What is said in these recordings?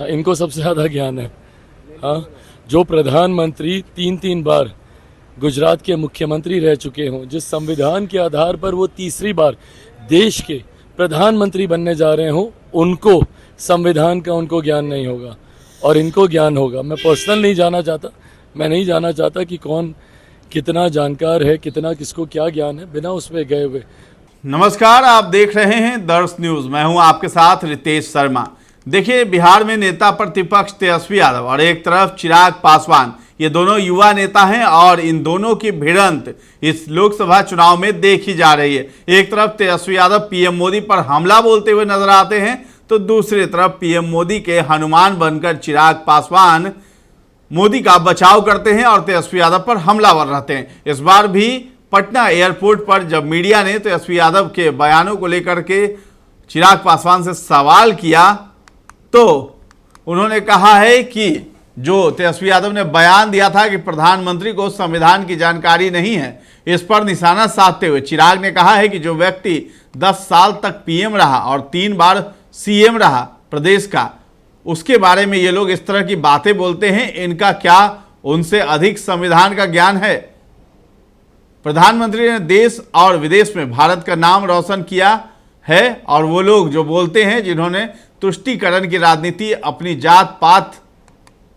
इनको सबसे ज़्यादा ज्ञान है। हाँ, जो प्रधानमंत्री 3 बार गुजरात के मुख्यमंत्री रह चुके हों, जिस संविधान के आधार पर वो तीसरी बार देश के प्रधानमंत्री बनने जा रहे हों, उनको संविधान का उनको ज्ञान नहीं होगा और इनको ज्ञान होगा। मैं पर्सनल नहीं जाना चाहता, मैं नहीं जाना चाहता कि कौन कितना जानकार है, कितना किसको क्या ज्ञान है, बिना उसमें गए हुए। नमस्कार, आप देख रहे हैं दर्श न्यूज। मैं हूं आपके साथ रितेश शर्मा। देखिए, बिहार में नेता प्रतिपक्ष तेजस्वी यादव और एक तरफ चिराग पासवान, ये दोनों युवा नेता हैं और इन दोनों की भिड़ंत इस लोकसभा चुनाव में देखी जा रही है। एक तरफ तेजस्वी यादव पीएम मोदी पर हमला बोलते हुए नजर आते हैं, तो दूसरी तरफ पीएम मोदी के हनुमान बनकर चिराग पासवान मोदी का बचाव करते हैं और तेजस्वी यादव पर हमलावर रहते हैं। इस बार भी पटना एयरपोर्ट पर जब मीडिया ने तेजस्वी यादव के बयानों को लेकर के चिराग पासवान से सवाल किया, तो उन्होंने कहा है कि जो तेजस्वी यादव ने बयान दिया था कि प्रधानमंत्री को संविधान की जानकारी नहीं है, इस पर निशाना साधते हुए चिराग ने कहा है कि जो व्यक्ति 10 साल तक पीएम रहा और 3 बार सीएम रहा प्रदेश का, उसके बारे में ये लोग इस तरह की बातें बोलते हैं। इनका क्या उनसे अधिक संविधान का ज्ञान है? प्रधानमंत्री ने देश और विदेश में भारत का नाम रोशन किया है और वो लोग जो बोलते हैं, जिन्होंने तुष्टीकरण की राजनीति अपनी जात पात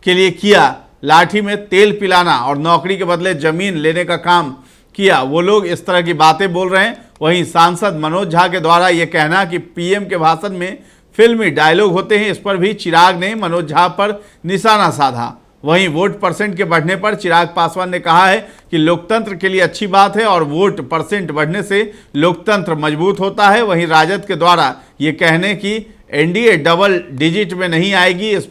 के लिए किया, लाठी में तेल पिलाना और नौकरी के बदले जमीन लेने का काम किया, वो लोग इस तरह की बातें बोल रहे हैं। वहीं सांसद मनोज झा के द्वारा ये कहना कि पीएम के भाषण में फिल्मी डायलॉग होते हैं, इस पर भी चिराग ने मनोज झा पर निशाना साधा। वहीं वोट परसेंट के बढ़ने पर चिराग पासवान ने कहा है कि लोकतंत्र के लिए अच्छी बात है और वोट परसेंट बढ़ने से लोकतंत्र मजबूत होता है। वहीं राजद के द्वारा ये कहने की एनडीए डबल डिजिट में नहीं आएगी, इस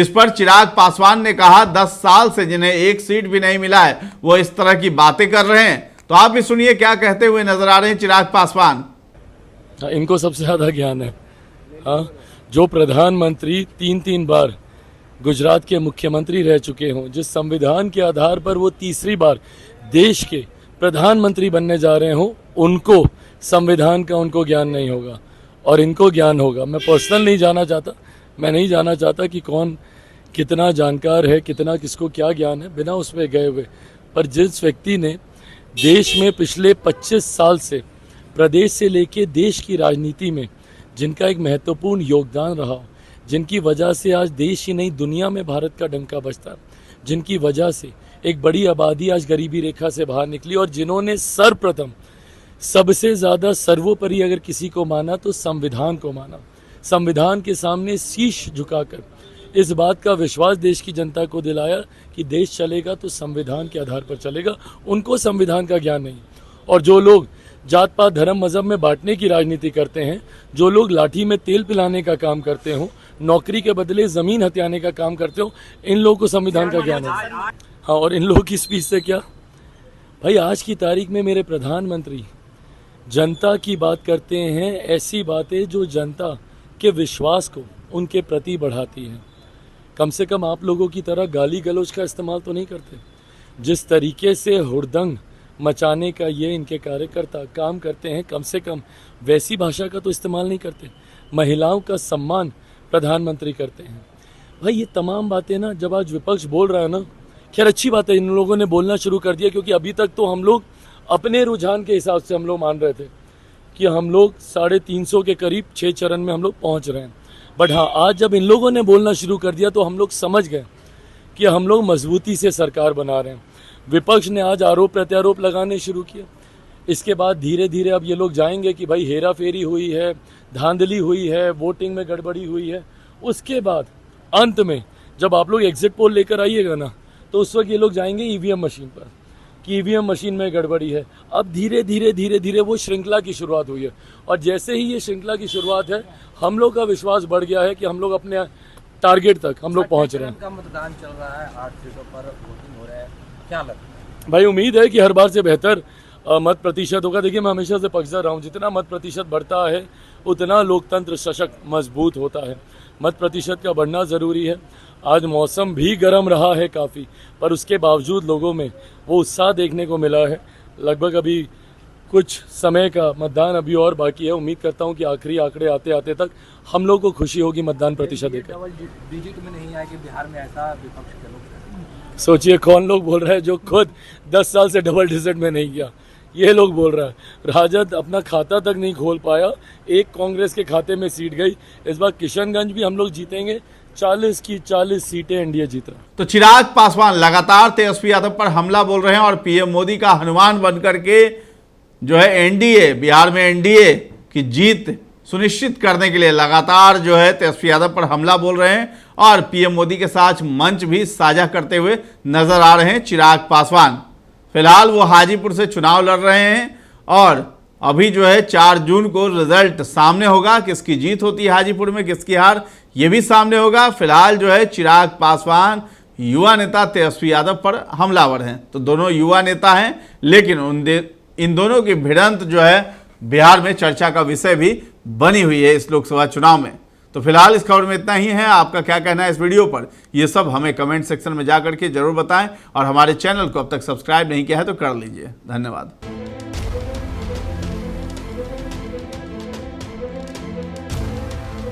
पर चिराग पासवान ने कहा 10 साल से जिन्हें एक सीट भी नहीं मिला है, वो इस तरह की बातें कर रहे हैं। तो आप भी सुनिए क्या कहते हुए नजर आ रहे हैं चिराग पासवान। इनको सबसे ज्यादा ज्ञान है। हाँ, जो प्रधानमंत्री 3 बार गुजरात के मुख्यमंत्री रह चुके हों, जिस संविधान के आधार पर वो तीसरी बार देश के प्रधानमंत्री बनने जा रहे हों, उनको संविधान का उनको ज्ञान नहीं होगा और इनको ज्ञान होगा। मैं पर्सनल नहीं जाना चाहता, मैं नहीं जाना चाहता कि कौन कितना जानकार है, कितना किसको क्या ज्ञान है, बिना उसमें गए हुए। पर जिस व्यक्ति ने देश में पिछले 25 साल से प्रदेश से लेके देश की राजनीति में जिनका एक महत्वपूर्ण योगदान रहा, जिनकी वजह से आज देश ही नहीं दुनिया में भारत का डंका बजता, जिनकी वजह से एक बड़ी आबादी आज गरीबी रेखा से बाहर निकली और जिन्होंने सर्वप्रथम सबसे ज़्यादा सर्वोपरि अगर किसी को माना तो संविधान को माना, संविधान के सामने शीश झुकाकर इस बात का विश्वास देश की जनता को दिलाया कि देश चलेगा तो संविधान के आधार पर चलेगा, उनको संविधान का ज्ञान नहीं। और जो लोग जात पात धर्म मजहब में बांटने की राजनीति करते हैं, जो लोग लाठी में तेल पिलाने का काम करते हों, नौकरी के बदले ज़मीन हथियाने का काम करते हो, इन लोगों को संविधान का ज्ञान है। हाँ, और इन लोगों की स्पीच से क्या भाई, आज की तारीख में मेरे प्रधानमंत्री जनता की बात करते हैं, ऐसी बातें जो जनता के विश्वास को उनके प्रति बढ़ाती हैं। कम से कम आप लोगों की तरह गाली गलौज का इस्तेमाल तो नहीं करते। जिस तरीके से हुड़दंग मचाने का ये इनके कार्यकर्ता काम करते हैं, कम से कम वैसी भाषा का तो इस्तेमाल नहीं करते। महिलाओं का सम्मान प्रधानमंत्री करते हैं। भाई ये तमाम बातें ना, जब आज विपक्ष बोल रहा है ना, खैर अच्छी बात है, इन लोगों ने बोलना शुरू कर दिया, क्योंकि अभी तक तो हम लोग अपने रुझान के हिसाब से हम लोग मान रहे थे कि हम लोग 350 के करीब 6 चरण में हम लोग पहुंच रहे हैं। बट हाँ, आज जब इन लोगों ने बोलना शुरू कर दिया तो हम लोग समझ गए कि हम लोग मजबूती से सरकार बना रहे हैं। विपक्ष ने आज आरोप प्रत्यारोप लगाने शुरू किए। इसके बाद धीरे धीरे अब ये लोग जाएंगे कि भाई हेरा फेरी हुई है, धांधली हुई है, वोटिंग में गड़बड़ी हुई है। उसके बाद अंत में जब आप लोग एग्जिट पोल लेकर आइएगा ना, तो उस वक्त ये लोग जाएंगे ईवीएम मशीन पर कि ईवीएम मशीन में गड़बड़ी है। अब धीरे धीरे वो श्रृंखला की शुरुआत हुई है और जैसे ही ये श्रृंखला की शुरुआत है, हम लोग का विश्वास बढ़ गया है कि हम लोग अपने टारगेट तक हम लोग पहुँच रहे हैं। का मतदान चल रहा है, 8 सीटों पर वोटिंग हो रहा है, क्या लगता है? भाई उम्मीद है कि हर बार से बेहतर मत प्रतिशत होगा। देखिए, मैं हमेशा से पक्षधर रहा हूँ, जितना मत प्रतिशत बढ़ता है उतना लोकतंत्र सशक्त मजबूत होता है। मत प्रतिशत का बढ़ना ज़रूरी है। आज मौसम भी गर्म रहा है काफ़ी, पर उसके बावजूद लोगों में वो उत्साह देखने को मिला है। लगभग अभी कुछ समय का मतदान अभी और बाकी है। उम्मीद करता हूं कि आखिरी आंकड़े आते आते तक हम लोग को खुशी होगी मतदान प्रतिशत देखकर। डबल डिजिट में नहीं आया कि बिहार में ऐसा विपक्ष के लोग। सोचिए कौन लोग बोल रहे हैं जो खुद 10 साल से डबल डिजिट में नहीं गया, ये लोग बोल रहा है। राजद अपना खाता तक नहीं खोल पाया, एक कांग्रेस के खाते में सीट गई। इस बार किशनगंज भी हम लोग जीतेंगे, 40 की 40 सीटें एनडीए जीत रहा है। तो चिराग पासवान लगातार तेजस्वी यादव पर हमला बोल रहे हैं और पीएम मोदी का हनुमान बनकर के जो है एनडीए, बिहार में एनडीए की जीत सुनिश्चित करने के लिए लगातार जो है तेजस्वी यादव पर हमला बोल रहे हैं और पीएम मोदी के साथ मंच भी साझा करते हुए नजर आ रहे हैं चिराग पासवान। फिलहाल वो हाजीपुर से चुनाव लड़ रहे हैं और अभी जो है 4 जून को रिजल्ट सामने होगा, किसकी जीत होती है हाजीपुर में, किसकी हार, ये भी सामने होगा। फिलहाल जो है चिराग पासवान युवा नेता तेजस्वी यादव पर हमलावर हैं। तो दोनों युवा नेता हैं, लेकिन इन दोनों की भिड़ंत जो है बिहार में चर्चा का विषय भी बनी हुई है इस लोकसभा चुनाव में। तो फिलहाल इस खबर में इतना ही है। आपका क्या कहना है इस वीडियो पर, ये सब हमें कमेंट सेक्शन में जा करके जरूर बताएं और हमारे चैनल को अब तक सब्सक्राइब नहीं किया है तो कर लीजिए। धन्यवाद।